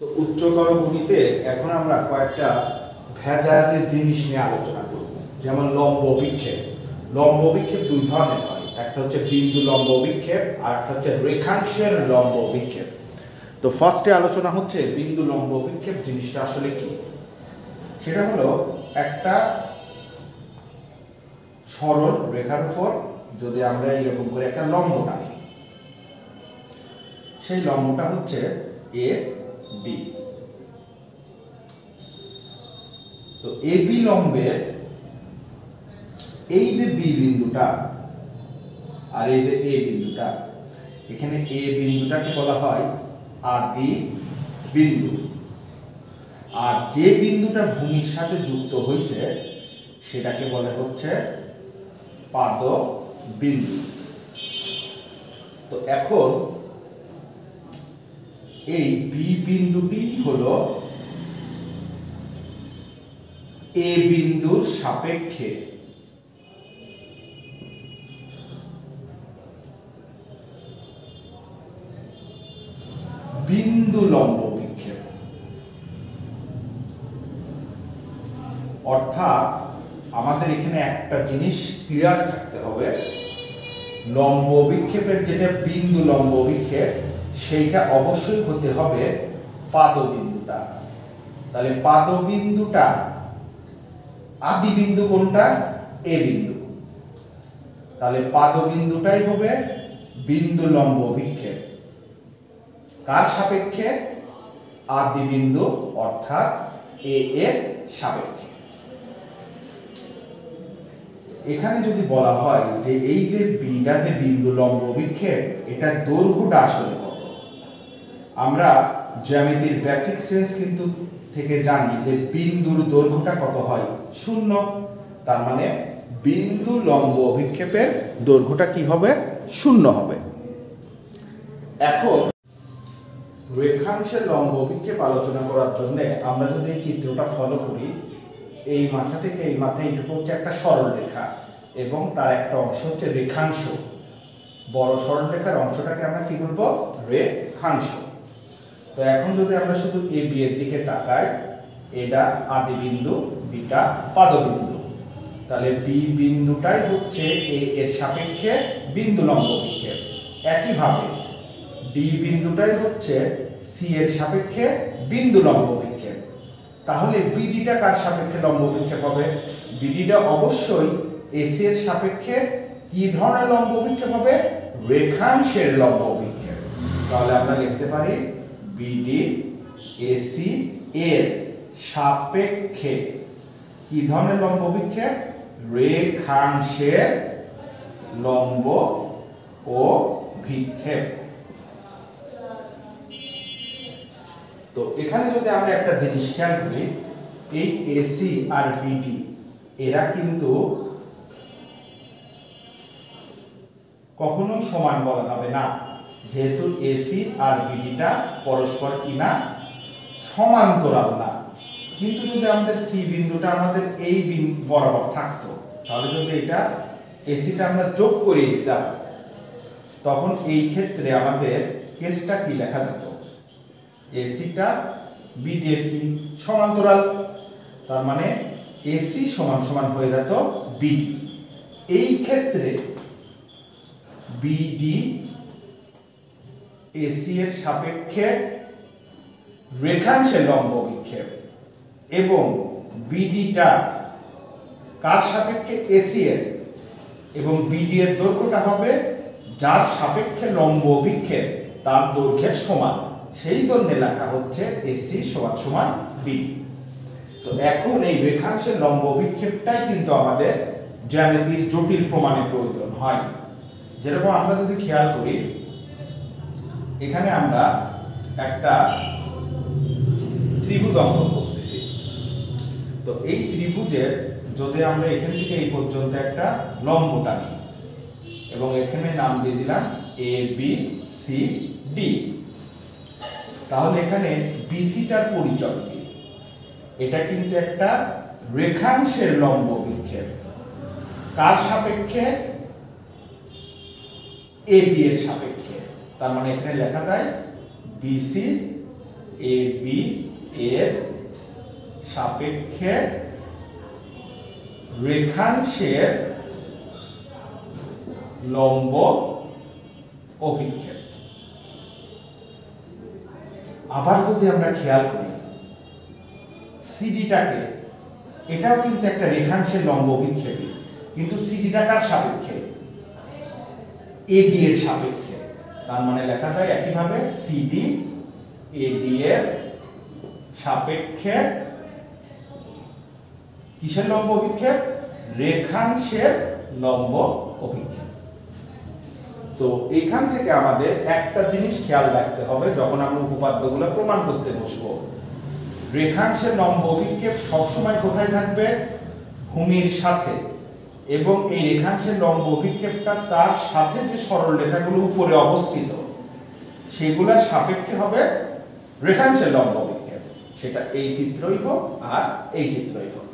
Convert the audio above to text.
তো উচ্চতর গণিতে এখন আমরা কয়েকটা ভেদাভেদ জিনিস নিয়ে আলোচনা করব। যেমন লম্ব বিক্ষেপ। লম্ব বিক্ষেপ দুই ধরনের হয়, একটা হচ্ছে বিন্দু লম্ব বিক্ষেপ আর একটা হচ্ছে রেখাংশের লম্ব বিক্ষেপ। তো ফার্স্টে আলোচনা হচ্ছে বিন্দু লম্ব বিক্ষেপ জিনিসটা আসলে কি। সেটা হলো একটা সরল রেখার উপর যদি আমরা এরকম করে একটা লম্ব টানি, সেই লম্বটা হচ্ছে এ বি। তো এ বি লম্বের এই যে বি বিন্দুটা আর এই যে এ বিন্দুটা, এখানে এ বিন্দুটাকে বলা হয় আদি বিন্দু, আর যে বিন্দুটা ভূমির সাথে যুক্ত হয়েছে সেটাকে বলে হচ্ছে পাদ বিন্দু। তো এখন এই বি বিন্দুটি হলো এ বিন্দুর সাপেক্ষে বিন্দু লম্ব বিক্ষেপ। অর্থাৎ আমাদের এখানে একটা জিনিস ক্লিয়ার থাকতে হবে, লম্ব বিক্ষেপের যেটা বিন্দু লম্ব বিক্ষেপ সেইটা অবশ্যই হতে হবে পাদবিন্দুটা। তাহলে পাদবিন্দুটা আদি বিন্দু কোনটা? এ বিন্দু। তাহলে পাদবিন্দুটাই হবে বিন্দু লম্ব বিক্ষেপ। কার সাপেক্ষে? আদি বিন্দু অর্থাৎ এ এর সাপেক্ষে। এখানে যদি বলা হয় যে এই যে বিটা যে বিন্দু লম্ব বিক্ষেপ, এটা দৈর্ঘ্যটা আসলে কত, আমরা জ্যামিতির বেসিক সেন্স কিন্তু থেকে জানি যে বিন্দুর দৈর্ঘ্যটা কত হয়? 0। তার মানে বিন্দু লম্ব বিক্ষেপের দৈর্ঘ্যটা কি হবে? 0 হবে। এখন রেখাংশের লম্ব বিক্ষেপ আলোচনা করার জন্য আমরা যদি এই চিত্রটা ফলো করি, এই মাথা থেকে এই মাথায় এইটুকু হচ্ছে একটা সরল রেখা এবং তার একটা অংশ হচ্ছে রেখাংশ। বড় সরল রেখার অংশটাকে আমরা কি বলবো? রেখাংশ। তো এখন যদি আমরা শুধু এ বি এর দিকে তাকাই, এটা আদি বিন্দু, বিটা পাদবিন্দু, তাহলে বি বিন্দুটাই হচ্ছে এ এর সাপেক্ষে বিন্দু লম্ব বিক্ষেপ। একইভাবে ডি বিন্দুটাই হচ্ছে সি এর সাপেক্ষে বিন্দু লম্ব বিক্ষেপ। তাহলে বিডিটা কার সাপেক্ষে লম্ব বিক্ষেপ হবে? বিডিটা অবশ্যই এসি এর সাপেক্ষে কি ধরনের লম্ব বিক্ষেপ হবে? রেখাংশের লম্ব বিক্ষেপ। তাহলে আমরা লিখতে পারি বিডি এসি এর সাপেক্ষে কি ধরনের লম্ব বিক্ষেপ? রেখাংশের লম্ব ও বিক্ষেপ। তো এখানে যদি আমরা একটা জিনিস খেয়াল করি, এই এসি আর বিডি এরা কিন্তু কখনোই সমান বলা যাবে না, যেহেতু এসি আর বিডিটা পরস্পর কি না? সমান্তরাল না। কিন্তু যদি আমাদের সি বিন্দুটা আমাদের এই বরাবর থাকতো, তাহলে যদি এটা এসিটা আমরা যোগ করে দিতাম, তখন এই ক্ষেত্রে আমাদের কেসটা কি লেখা যেত? এসিটা বিডি এর কি সমান্তরাল, তার মানে এসি সমান সমান হয়ে যেত বিডি। এই ক্ষেত্রে বিডি এসি এর সাপেক্ষে রেখাংশের লম্ব বিক্ষেপ এবং বিডিটা কার সাপেক্ষে? এসি এর, এবং বিডি এর দৈর্ঘ্যটা হবে যার সাপেক্ষে লম্ব বিক্ষেপ তার দৈর্ঘ্যের সমান, সেই জন্য লেখা হচ্ছে এসি সমান সমান বিডি। তো এখন এই রেখাংশের লম্ব বিক্ষেপটাই কিন্তু আমাদের জ্যামিতির জটিল প্রমাণে প্রয়োজন হয়। যেরকম আমরা যদি খেয়াল করি, এখানে আমরা একটা ত্রিভুজ অঙ্কন করতেছি। তো এই ত্রিভুজের যদি আমরা এখান থেকে এই পর্যন্ত একটা লম্ব টানি এবং এখানে নাম দিয়ে দিলাম এ বি সি ডি, তাহলে এখানে বিসিটার পরিচয় কি? এটা কিন্তু একটা রেখাংশের লম্ব বিক্ষেপ। কার সাপেক্ষে? এ বি এর সাপেক্ষে। তার মানে এখানে লেখা যায় বিসি এ বি এর সাপেক্ষে রেখাংশের লম্ব অভিক্ষেপ। আবার যদি আমরা খেয়াল করি সিডিটাকে, এটাও কিন্তু একটা রেখাংশের লম্ব অভিক্ষেপই, কিন্তু সিডিটা কার সাপেক্ষে? এডি এর সাপেক্ষে। তার মানে লেখা যায় একইভাবে সিডি এডি এর সাপেক্ষে কিসের লম্ব অভিক্ষেপ? রেখাংশের লম্ব অভিক্ষেপ। তো এখান থেকে আমাদের একটা জিনিস খেয়াল রাখতে হবে যখন আমরা উপপাদ্যগুলো প্রমাণ করতে বসবো, রেখাংশের লম্ব অভিক্ষেপ সবসময় কোথায় থাকবে? ভূমির সাথে। এবং এই রেখাংশের লম্ব অভিক্ষেপটা তার সাথে যে সরলরেখাগুলো উপরে অবস্থিত সেগুলোর সাপেক্ষে হবে রেখাংশের লম্ব অভিক্ষেপ, সেটা এই চিত্রই হোক আর এই চিত্রই হোক।